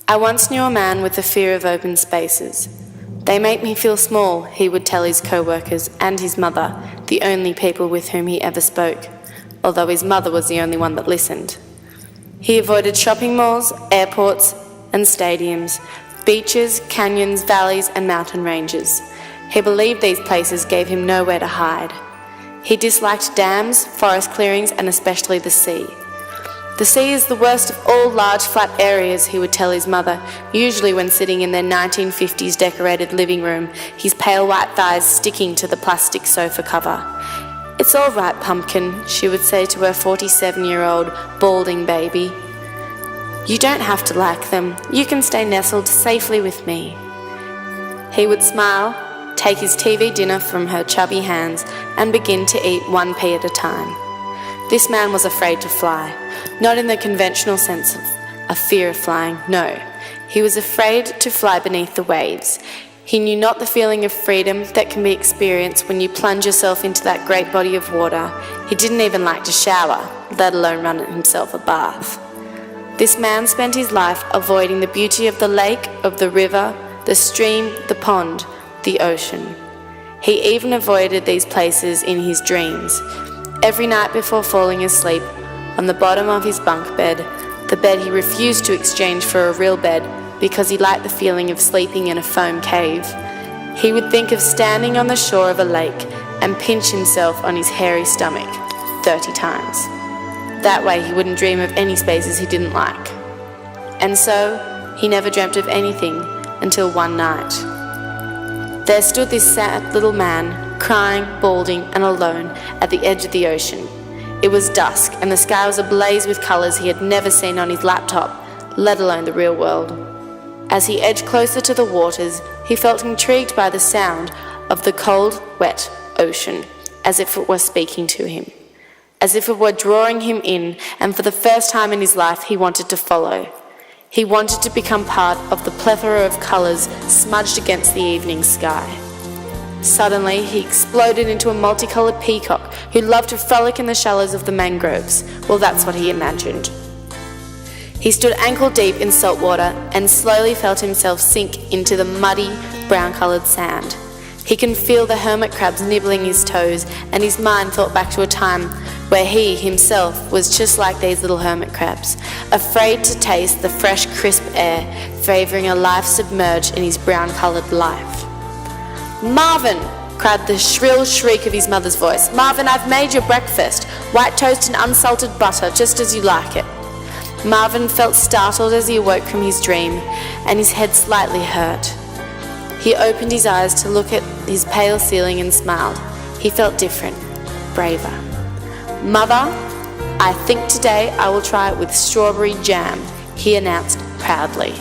I once knew a man with a fear of open spaces. They make me feel small, he would tell his co-workers and his mother, the only people with whom he ever spoke, although his mother was the only one that listened. He avoided shopping malls, airports and stadiums, beaches, canyons, valleys and mountain ranges. He believed these places gave him nowhere to hide. He disliked dams, forest clearings and especially the sea. The sea is the worst of all large flat areas, he would tell his mother, usually when sitting in their 1950s decorated living room, his pale white thighs sticking to the plastic sofa cover. "It's all right, pumpkin," she would say to her 47-year-old balding baby. "You don't have to like them. You can stay nestled safely with me." He would smile, take his TV dinner from her chubby hands, and begin to eat one pea at a time. This man was afraid to fly, not in the conventional sense of a fear of flying, no. He was afraid to fly beneath the waves. He knew not the feeling of freedom that can be experienced when you plunge yourself into that great body of water. He didn't even like to shower, let alone run himself a bath. This man spent his life avoiding the beauty of the lake, of the river, the stream, the pond, the ocean. He even avoided these places in his dreams. Every night before falling asleep, on the bottom of his bunk bed, the bed he refused to exchange for a real bed because he liked the feeling of sleeping in a foam cave, he would think of standing on the shore of a lake and pinch himself on his hairy stomach 30 times. That way he wouldn't dream of any spaces he didn't like. And so, he never dreamt of anything until one night. There stood this sad little man, crying, balding and alone at the edge of the ocean. It was dusk and the sky was ablaze with colours he had never seen on his laptop, let alone the real world. As he edged closer to the waters, he felt intrigued by the sound of the cold, wet ocean, as if it were speaking to him, as if it were drawing him in, and for the first time in his life he wanted to follow. He wanted to become part of the plethora of colours smudged against the evening sky. Suddenly, he exploded into a multicoloured peacock who loved to frolic in the shallows of the mangroves. Well, that's what he imagined. He stood ankle deep in salt water and slowly felt himself sink into the muddy, brown-coloured sand. He can feel the hermit crabs nibbling his toes, and his mind thought back to a time where he himself was just like these little hermit crabs, afraid to taste the fresh, crisp air, favouring a life submerged in his brown-coloured life. "Marvin!" cried the shrill shriek of his mother's voice. "Marvin, I've made your breakfast. White toast and unsalted butter, just as you like it." Marvin felt startled as he awoke from his dream, and his head slightly hurt. He opened his eyes to look at his pale ceiling and smiled. He felt different, braver. "Mother, I think today I will try it with strawberry jam," he announced proudly.